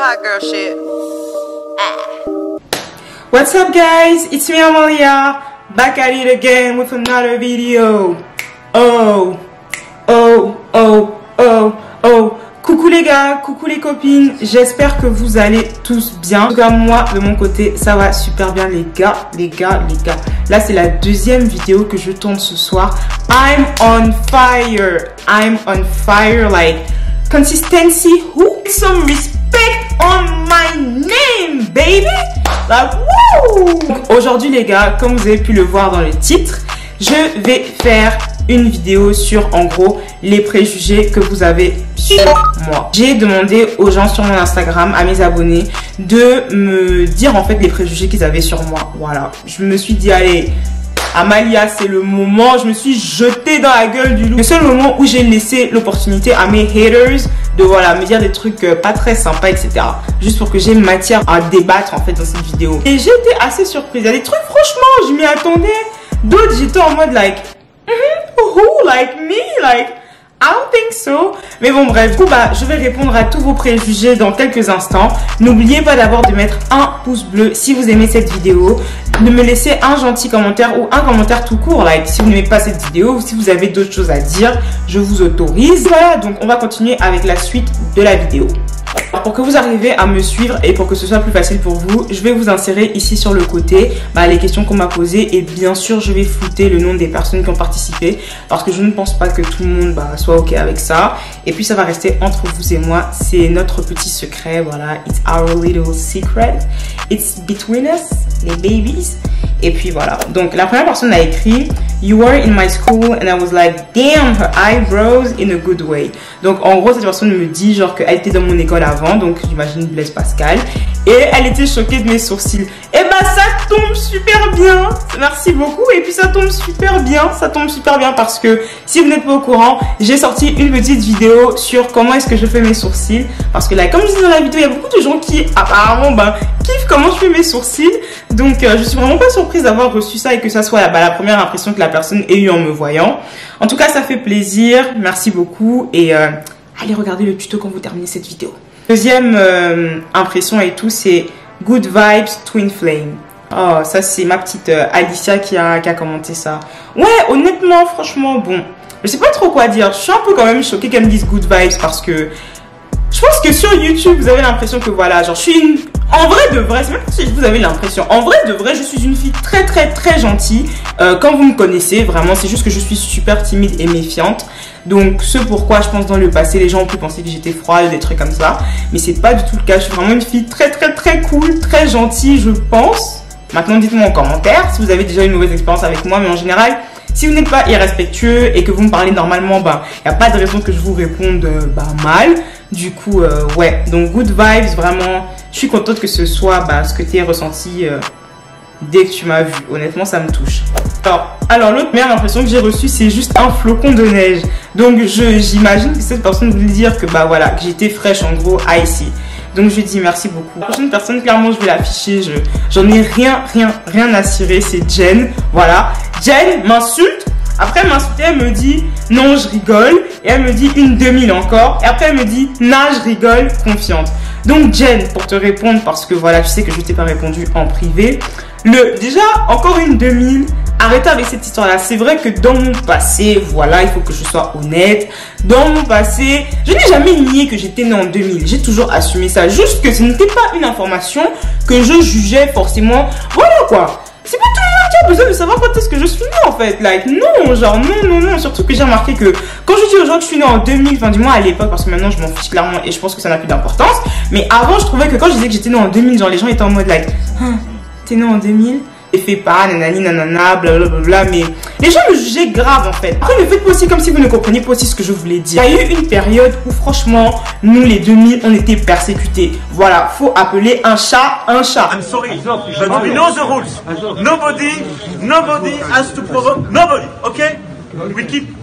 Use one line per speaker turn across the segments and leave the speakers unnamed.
hot girl shit.
What's up guys, it's me Amalia, back at it again with another video. Oh, coucou les gars, coucou les copines, j'espère que vous allez tous bien. En tout cas moi de mon côté ça va super bien les gars. Là c'est la deuxième vidéo que je tourne ce soir. I'm on fire, like consistency, who? Some respect on my name baby. Like, woo! Aujourd'hui les gars, comme vous avez pu le voir dans le titre, je vais faire une vidéo sur en gros les préjugés que vous avez sur moi. J'ai demandé aux gens sur mon Instagram, à mes abonnés, de me dire en fait les préjugés qu'ils avaient sur moi. Voilà, je me suis dit allez Amalia, c'est le moment, je me suis jetée dans la gueule du loup. Le seul moment où j'ai laissé l'opportunité à mes haters de voilà, me dire des trucs pas très sympas, etc. Juste pour que j'ai matière à débattre en fait dans cette vidéo. Et j'ai été assez surprise. Il y a des trucs, franchement, je m'y attendais. D'autres, j'étais en mode like, who, like me, like, I don't think so. Mais bon, bref, du coup, bah, je vais répondre à tous vos préjugés dans quelques instants. N'oubliez pas d'abord de mettre un pouce bleu si vous aimez cette vidéo. De me laisser un gentil commentaire ou un commentaire tout court, like, si vous n'aimez pas cette vidéo ou si vous avez d'autres choses à dire, je vous autorise. Voilà, donc on va continuer avec la suite de la vidéo. Alors, pour que vous arriviez à me suivre et pour que ce soit plus facile pour vous, je vais vous insérer ici sur le côté les questions qu'on m'a posées et bien sûr je vais flouter le nom des personnes qui ont participé parce que je ne pense pas que tout le monde soit ok avec ça et puis ça va rester entre vous et moi, c'est notre petit secret, voilà, it's our little secret, it's between us, les babies. Et puis voilà, donc la première personne a écrit "You were in my school and I was like damn her eyebrows in a good way." Donc en gros cette personne me dit genre qu'elle était dans mon école avant, donc j'imagine Blaise Pascal, et elle était choquée de mes sourcils. Et bah ça tombe super bien, merci beaucoup. Et puis ça tombe super bien parce que si vous n'êtes pas au courant, j'ai sorti une petite vidéo sur comment est-ce que je fais mes sourcils, parce que là comme je disais dans la vidéo, il y a beaucoup de gens qui apparemment kiffent comment je fais mes sourcils. Donc je suis vraiment pas surprise d'avoir reçu ça et que ça soit la première impression que la personne ait eu en me voyant. En tout cas ça fait plaisir, merci beaucoup et allez regarder le tuto quand vous terminez cette vidéo. Deuxième impression et tout, c'est Good Vibes Twin Flame. Oh ça c'est ma petite Alicia qui a commenté ça. Ouais honnêtement franchement bon, je sais pas trop quoi dire, je suis un peu quand même choquée qu'elle me dise Good Vibes parce que je pense que sur YouTube vous avez l'impression que voilà genre je suis une... En vrai de vrai, c'est même pas si vous avez l'impression. En vrai de vrai, je suis une fille très gentille. Quand vous me connaissez, vraiment, c'est juste que je suis super timide et méfiante. Donc, ce pourquoi je pense dans le passé, les gens ont pu penser que j'étais froide, des trucs comme ça. Mais c'est pas du tout le cas. Je suis vraiment une fille très cool, très gentille, je pense. Maintenant, dites-moi en commentaire si vous avez déjà une mauvaise expérience avec moi. Mais en général, si vous n'êtes pas irrespectueux et que vous me parlez normalement, il n'y a pas de raison que je vous réponde mal. Du coup, ouais, donc good vibes, vraiment, je suis contente que ce soit ce que tu as ressenti dès que tu m'as vu. Honnêtement, ça me touche. Alors l'autre meilleure impression que j'ai reçue, c'est juste un flocon de neige. Donc, j'imagine que cette personne voulait dire que, voilà, que j'étais fraîche, en gros, icy. Donc, je lui dis merci beaucoup. La prochaine personne, clairement, je vais l'afficher. J'en ai rien à cirer. C'est Jen. Voilà. Jen m'insulte. Après, elle m'insultait, elle me dit non, je rigole. Et elle me dit une 2000 encore. Et après, elle me dit non, je rigole, confiante. Donc, Jen, pour te répondre, parce que voilà, tu sais que je t'ai pas répondu en privé. Déjà, encore une 2000. Arrêtez avec cette histoire-là. C'est vrai que dans mon passé, voilà, il faut que je sois honnête. Dans mon passé, je n'ai jamais nié que j'étais née en 2000. J'ai toujours assumé ça. Juste que ce n'était pas une information que je jugeais forcément. Voilà quoi. C'est pas tout le monde qui a besoin de savoir quand est-ce que je suis née en fait. Like, non, genre, non. Surtout que j'ai remarqué que quand je dis aux gens que je suis née en 2000, enfin, du moins à l'époque, parce que maintenant je m'en fiche clairement et je pense que ça n'a plus d'importance. Mais avant, je trouvais que quand je disais que j'étais née en 2000, genre, les gens étaient en mode, like, t'es née en 2000? Et fait pas, nanani, nanana, blablabla, mais les gens me jugeaient grave en fait. Après, ne faites pas aussi comme si vous ne compreniez pas aussi ce que je voulais dire. Il y a eu une période où franchement, nous les 2000, on était persécutés. Voilà, faut appeler un chat un chat.
I'm sorry, but we know the rules. Nobody has to provoke nobody, okay? We keep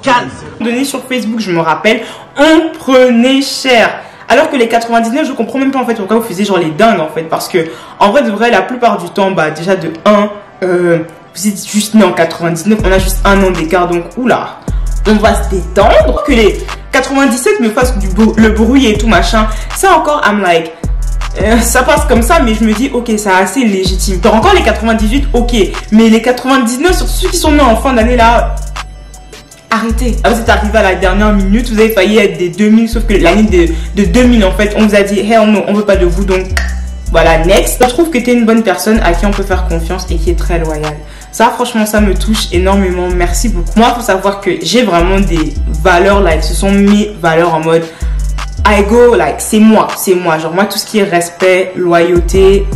calm.
Donné sur Facebook, je me rappelle, on prenait cher. Alors que les 99, je comprends même pas en fait pourquoi vous faisiez genre les dingues en fait. Parce que en vrai de vrai, la plupart du temps, déjà de 1, vous êtes juste né en 99, on a juste un an d'écart. Donc oula, on va se détendre. Que les 97 me fassent le bruit et tout machin, ça encore, I'm like, ça passe comme ça, mais je me dis, ok, c'est assez légitime. Genre encore les 98, ok, mais les 99, surtout ceux qui sont nés en fin d'année là, arrêtez. Vous êtes arrivé à la dernière minute, vous avez failli être des 2000, sauf que l'année de 2000 en fait, on vous a dit, hell no, on veut pas de vous, donc voilà, next. Je trouve que tu es une bonne personne à qui on peut faire confiance et qui est très loyale. Ça, franchement, ça me touche énormément. Merci beaucoup. Moi, il faut savoir que j'ai vraiment des valeurs, like, ce sont mes valeurs en mode I go, like, c'est moi. Genre, moi, tout ce qui est respect, loyauté,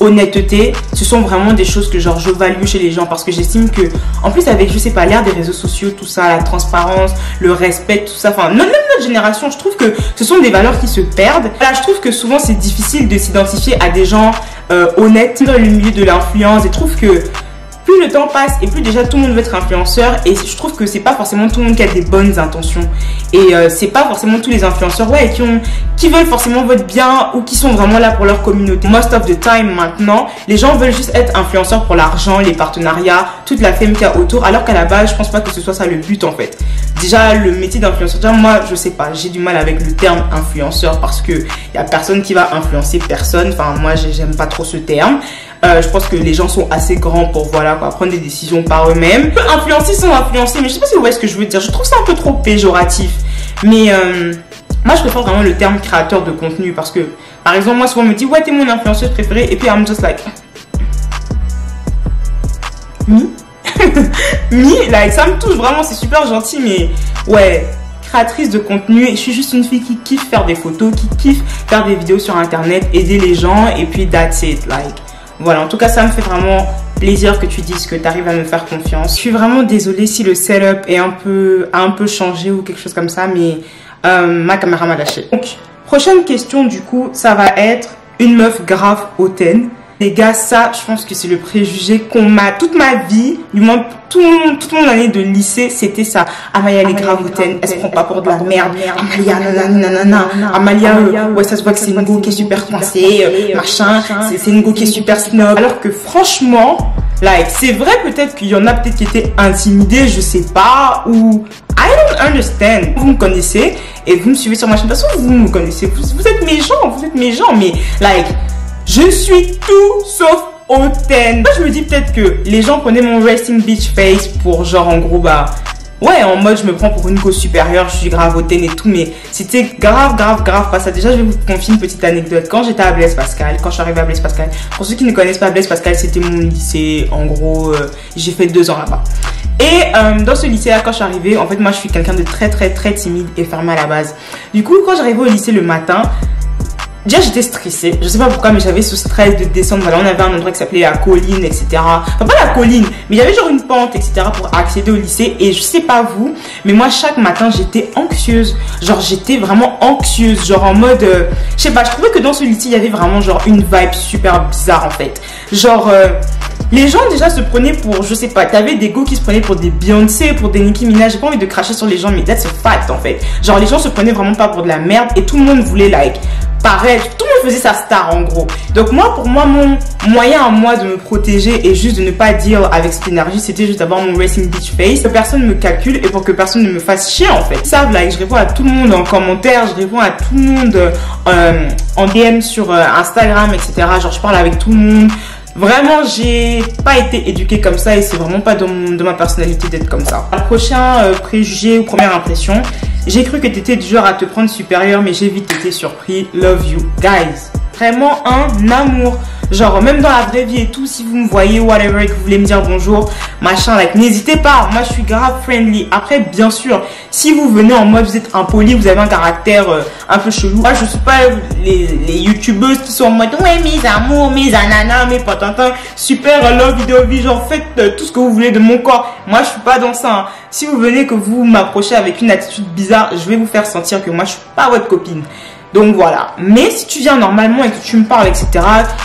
honnêteté, ce sont vraiment des choses que, genre, je value chez les gens parce que j'estime que, en plus, avec, je sais pas, l'ère des réseaux sociaux, tout ça, la transparence, le respect, tout ça, enfin, même notre génération, je trouve que ce sont des valeurs qui se perdent. Là, je trouve que souvent, c'est difficile de s'identifier à des gens honnêtes dans le milieu de l'influence et je trouve que plus le temps passe et plus déjà tout le monde veut être influenceur et je trouve que c'est pas forcément tout le monde qui a des bonnes intentions et c'est pas forcément tous les influenceurs qui veulent forcément votre bien ou qui sont vraiment là pour leur communauté. Most of the time maintenant, les gens veulent juste être influenceurs pour l'argent, les partenariats, toute la fame qu'il y a autour, alors qu'à la base je pense pas que ce soit ça le but en fait. Déjà le métier d'influenceur, déjà moi je sais pas, j'ai du mal avec le terme influenceur parce que y a personne qui va influencer personne, enfin moi j'aime pas trop ce terme. Je pense que les gens sont assez grands pour voilà quoi, prendre des décisions par eux-mêmes. Influencer sans influencer, mais je sais pas si vous voyez ce que je veux dire. Je trouve ça un peu trop péjoratif. Mais moi je préfère vraiment le terme créateur de contenu parce que par exemple moi souvent on me dit ouais t'es mon influenceuse préférée et puis I'm just like me me like ça me touche vraiment, c'est super gentil mais ouais. Créatrice de contenu et je suis juste une fille qui kiffe faire des photos, qui kiffe faire des vidéos sur internet, aider les gens et puis that's it like. Voilà, en tout cas, ça me fait vraiment plaisir que tu dises que tu arrives à me faire confiance. Je suis vraiment désolée si le setup est a un peu changé ou quelque chose comme ça, mais ma caméra m'a lâché. Donc, prochaine question, du coup, ça va être une meuf grave hautaine. Les gars, ça, je pense que c'est le préjugé qu'on m'a toute ma vie, du moins toute mon année de lycée, c'était ça. Amalia, elle est grave hautaine, elle se prend pas pour de la merde. Amalia, nanana. Amalia, ouais, ça se voit que c'est une go qui est super coincée, machin. C'est une go qui est super snob. Alors que franchement, like, c'est vrai peut-être qu'il y en a peut-être qui étaient intimidés, je sais pas, ou I don't understand. Vous me connaissez et vous me suivez sur ma chaîne. De toute façon, vous me connaissez, vous êtes mes gens, mais like, je suis tout sauf hautaine. Moi, je me dis peut-être que les gens prenaient mon resting bitch face pour genre en gros bah ouais en mode je me prends pour une cause supérieure, je suis grave hautaine et tout, mais c'était grave pas ça. Déjà je vais vous confier une petite anecdote. Quand j'étais à Blaise Pascal, quand je suis arrivée à Blaise Pascal, pour ceux qui ne connaissent pas Blaise Pascal, c'était mon lycée en gros, j'ai fait 2 ans là-bas. Et dans ce lycée là quand je suis arrivée, en fait moi je suis quelqu'un de très timide et fermé à la base. Du coup quand j'arrivais au lycée le matin, déjà j'étais stressée, je sais pas pourquoi mais j'avais ce stress de descendre, voilà on avait un endroit qui s'appelait la colline etc. Enfin pas la colline mais il y avait genre une pente etc. pour accéder au lycée et je sais pas vous mais moi chaque matin j'étais anxieuse, genre j'étais vraiment anxieuse, genre en mode je sais pas, je trouvais que dans ce lycée il y avait vraiment genre une vibe super bizarre en fait, genre les gens déjà se prenaient pour, je sais pas, t'avais des go qui se prenaient pour des Beyoncé, pour des Nicki Minaj, j'ai pas envie de cracher sur les gens mais that's a fact en fait, genre les gens se prenaient vraiment pas pour de la merde et tout le monde voulait like pareil, tout le monde faisait sa star en gros. Donc moi, pour moi, mon moyen à moi de me protéger et juste de ne pas dire avec cette énergie, c'était juste d'avoir mon resting bitch face, que personne me calcule et pour que personne ne me fasse chier en fait. Ils savent là, je réponds à tout le monde en commentaire, je réponds à tout le monde en DM sur Instagram, etc. Genre je parle avec tout le monde. Vraiment, j'ai pas été éduquée comme ça et c'est vraiment pas dans ma personnalité d'être comme ça. Le prochain préjugé ou première impression, j'ai cru que t'étais du genre à te prendre supérieur mais j'ai vite été surpris. Love you, guys. Vraiment un amour. Genre même dans la vraie vie et tout, si vous me voyez whatever et que vous voulez me dire bonjour, machin, like n'hésitez pas, moi je suis grave friendly. Après bien sûr, si vous venez en mode vous êtes impoli, vous avez un caractère un peu chelou. Moi je suis pas les youtubeuses qui sont en mode ouais mes amours, mes ananas, mes patentins, super love vidéo vie, genre faites tout ce que vous voulez de mon corps. Moi je suis pas dans ça. Hein. Si vous venez que vous m'approchez avec une attitude bizarre, je vais vous faire sentir que moi je suis pas votre copine. Donc voilà, mais si tu viens normalement et que tu me parles, etc.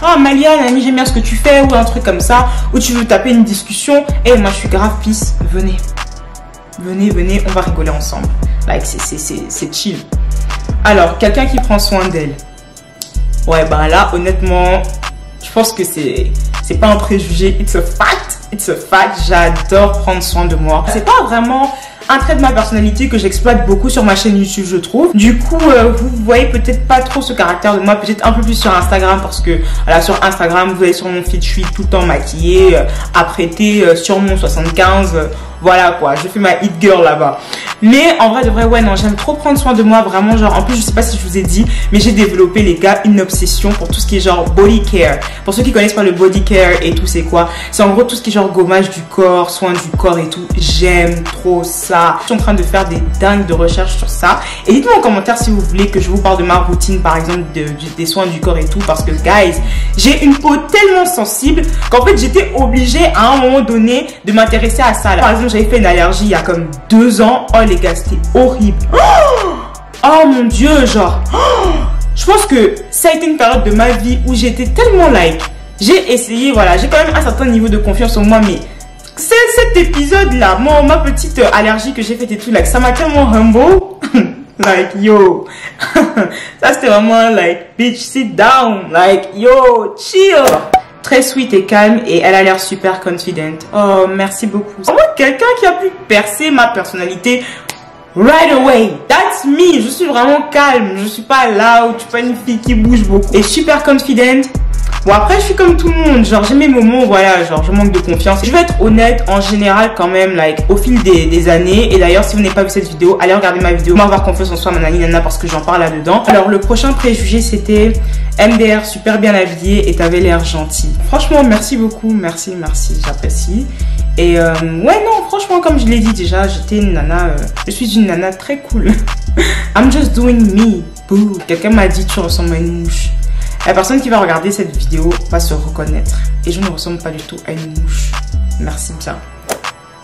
Ah, Malia, Nani, j'aime bien ce que tu fais, ou un truc comme ça, ou tu veux taper une discussion, et moi je suis grave peace, venez, on va rigoler ensemble. Like, c'est chill. Alors, quelqu'un qui prend soin d'elle. Ouais, bah là, honnêtement, je pense que c'est pas un préjugé, it's a fact, j'adore prendre soin de moi. C'est pas vraiment un trait de ma personnalité que j'exploite beaucoup sur ma chaîne YouTube, je trouve. Du coup, vous voyez peut-être pas trop ce caractère de moi, peut-être un peu plus sur Instagram parce que voilà, sur Instagram, vous voyez sur mon feed, je suis tout le temps maquillée, apprêtée, sur mon 75. Voilà quoi, je fais ma hit girl là-bas. Mais en vrai de vrai, ouais non, j'aime trop prendre soin de moi, vraiment genre, en plus je sais pas si je vous ai dit, mais j'ai développé les gars une obsession pour tout ce qui est genre body care. Pour ceux qui connaissent pas le body care et tout, c'est quoi? C'est en gros tout ce qui est genre gommage du corps, soin du corps et tout. J'aime trop ça. Je suis en train de faire des dingues de recherches sur ça. Et dites-moi en commentaire si vous voulez que je vous parle de ma routine par exemple des soins du corps et tout, parce que guys, j'ai une peau tellement sensible qu'en fait j'étais obligée à un moment donné de m'intéresser à ça là. Par exemple, j'avais fait une allergie il y a comme 2 ans. Oh les gars, c'était horrible. Oh mon dieu, genre. Je pense que ça a été une période de ma vie où j'étais tellement like. J'ai essayé, voilà, j'ai quand même un certain niveau de confiance en moi, mais c'est cet épisode là, ma petite allergie que j'ai faite et tout, like, ça m'a tellement humble. Like, yo. Ça c'était vraiment like, bitch, sit down. Like, yo, chill. Très sweet et calme et elle a l'air super confident. Oh, merci beaucoup. C'est vraiment quelqu'un qui a pu percer ma personnalité right away. That's me. Je suis vraiment calme. Je suis pas loud. Je suis pas une fille qui bouge beaucoup. Et super confident. Bon, après, je suis comme tout le monde. Genre, j'ai mes moments, voilà, genre, je manque de confiance. Je vais être honnête, en général, quand même, like, au fil des années. Et d'ailleurs, si vous n'avez pas vu cette vidéo, allez regarder ma vidéo. Avoir confiance en soi, nanani, nana, parce que j'en parle là-dedans. Alors, le prochain préjugé, c'était MDR, super bien habillé et t'avais l'air gentil. Franchement, merci beaucoup. Merci, j'apprécie. Et, ouais, non, franchement, comme je l'ai dit déjà, j'étais une nana, je suis une nana très cool. I'm just doing me. Boo. Quelqu'un m'a dit, tu ressembles à une mouche. La personne qui va regarder cette vidéo va se reconnaître. Et je ne ressemble pas du tout à une mouche. Merci bien.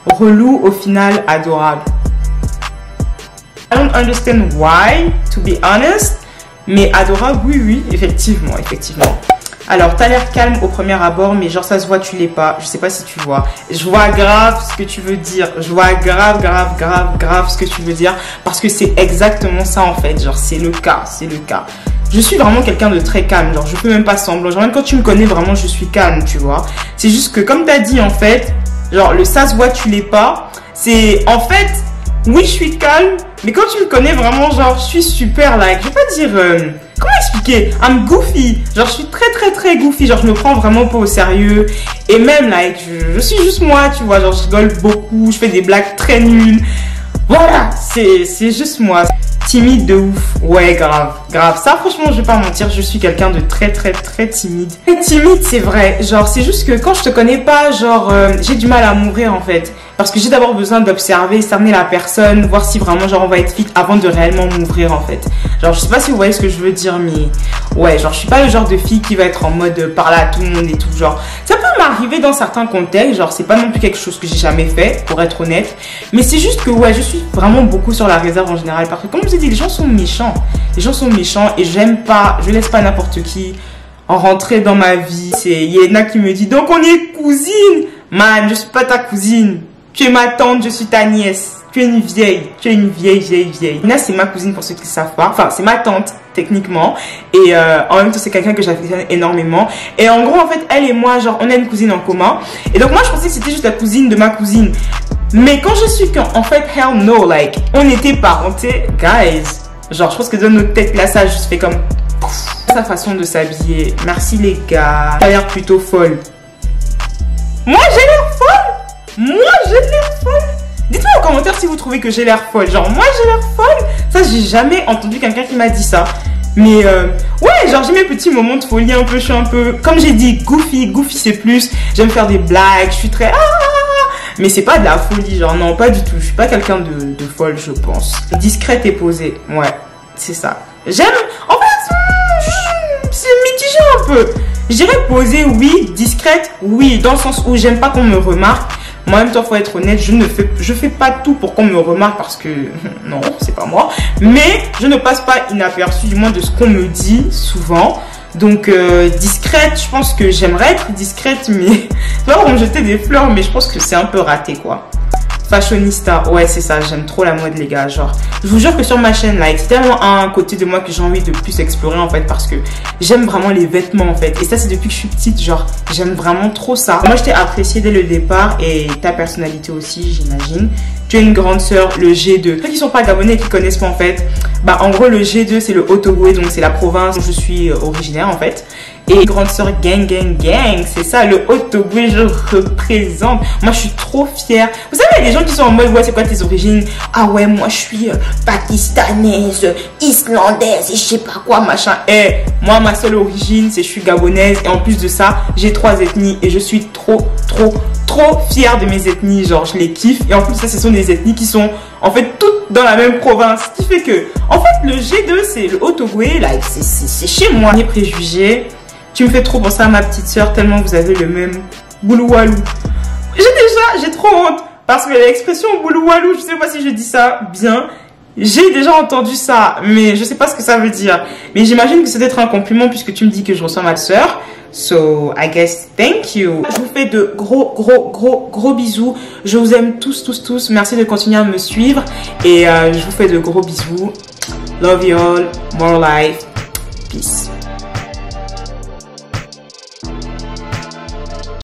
Relou, au final, adorable. I don't understand why, to be honest. Mais adorable, oui, effectivement. Alors, t'as l'air calme au premier abord, mais genre ça se voit, tu l'es pas. Je sais pas si tu vois. Je vois grave ce que tu veux dire. Je vois grave ce que tu veux dire. Parce que c'est exactement ça en fait. Genre, c'est le cas. Je suis vraiment quelqu'un de très calme, genre je peux même pas semblant, genre même quand tu me connais vraiment je suis calme, tu vois. C'est juste que comme t'as dit en fait, genre le ça se voit tu l'es pas, c'est en fait, oui je suis calme, mais quand tu me connais vraiment genre je suis super like, je vais pas dire, comment expliquer, I'm goofy, genre je suis très goofy, genre je me prends vraiment pas au sérieux, et même like, je suis juste moi, tu vois, genre je rigole beaucoup, je fais des blagues très nulles, voilà, c'est juste moi. Timide de ouf. Ouais, grave. Ça, franchement, je vais pas mentir, je suis quelqu'un de très timide. Timide, c'est vrai. Genre, c'est juste que quand je te connais pas, genre, j'ai du mal à m'ouvrir, en fait. Parce que j'ai d'abord besoin d'observer, cerner la personne, voir si vraiment, genre, on va être fit avant de réellement m'ouvrir, en fait. Genre, je sais pas si vous voyez ce que je veux dire, mais ouais, genre, je suis pas le genre de fille qui va être en mode parler à tout le monde et tout. Genre, ça peut m'arriver dans certains contextes. Genre, c'est pas non plus quelque chose que j'ai jamais fait, pour être honnête. Mais c'est juste que, ouais, je suis vraiment beaucoup sur la réserve en général. Parce que, comme je vous ai dit, les gens sont méchants. Les gens sont méchants et j'aime pas, je laisse pas n'importe qui en rentrer dans ma vie. C'est Yéna qui me dit, donc on est cousine. Man, je suis pas ta cousine. Tu es ma tante, je suis ta nièce. Tu es une vieille. Yéna, c'est ma cousine pour ceux qui ne savent pas. Enfin, c'est ma tante, techniquement. Et en même temps, c'est quelqu'un que j'affectionne énormément. Et en gros, en fait, elle et moi, genre, on a une cousine en commun. Et donc, moi, je pensais que c'était juste la cousine de ma cousine. Mais quand je suis en fait, hell no, like, on était parentés, guys. Genre, je pense que dans notre tête, là, ça juste fait comme... Sa façon de s'habiller. Merci, les gars. Ça a l'air plutôt folle. Moi, j'ai l'air folle. Dites-moi en commentaire si vous trouvez que j'ai l'air folle. Genre, moi, j'ai l'air folle. Ça, j'ai jamais entendu quelqu'un qui m'a dit ça. Mais, ouais, genre, j'ai mes petits moments de folie un peu. Je suis un peu, comme j'ai dit, goofy. Goofy, c'est plus. J'aime faire des blagues. Je suis très... Mais c'est pas de la folie, genre non, pas du tout. Je suis pas quelqu'un de folle, je pense. Discrète et posée, ouais, c'est ça. J'aime, en fait, c'est mitigé un peu. Je dirais posée, oui, discrète, oui, dans le sens où j'aime pas qu'on me remarque. Moi, en même temps, faut être honnête, je fais pas tout pour qu'on me remarque parce que, non, c'est pas moi. Mais je ne passe pas inaperçu, du moins de ce qu'on me dit souvent. Donc discrète, je pense que j'aimerais être discrète, mais c'est pas pour me jeter des fleurs, mais je pense que c'est un peu raté quoi. Fashionista, ouais c'est ça, j'aime trop la mode les gars, genre je vous jure que sur ma chaîne like c'est tellement un côté de moi que j'ai envie de plus explorer en fait, parce que j'aime vraiment les vêtements en fait, et ça c'est depuis que je suis petite, genre j'aime vraiment trop ça. Moi je t'ai apprécié dès le départ, et ta personnalité aussi j'imagine. Tu es une grande sœur, le G2. Ceux qui sont pas gabonais et qui connaissent pas en fait, bah en gros le G2 c'est le Haut-Ogooué, donc c'est la province où je suis originaire en fait. Et grande sœur gang, c'est ça, le Haut-Ogooué, je représente. Moi, je suis trop fière. Vous savez, il y a des gens qui sont en mode, ouais, c'est quoi tes origines? Ah ouais, moi, je suis pakistanaise, islandaise, et je sais pas quoi, machin. Eh, moi, ma seule origine, c'est je suis gabonaise. Et en plus de ça, j'ai 3 ethnies. Et je suis trop fière de mes ethnies. Genre, je les kiffe. Et en plus de ça, ce sont des ethnies qui sont, en fait, toutes dans la même province. Ce qui fait que, en fait, le G2, c'est le Haut-Ogooué, là, c'est chez moi. Les préjugés. Tu me fais trop penser à ma petite soeur tellement vous avez le même bouloualou. J'ai trop honte parce que l'expression bouloualou, je sais pas si je dis ça bien. J'ai déjà entendu ça, mais je sais pas ce que ça veut dire. Mais j'imagine que c'est d'être un compliment puisque tu me dis que je ressemble à ma soeur. So, I guess, thank you. Je vous fais de gros bisous. Je vous aime tous. Merci de continuer à me suivre. Et je vous fais de gros bisous. Love you all. More life. Peace.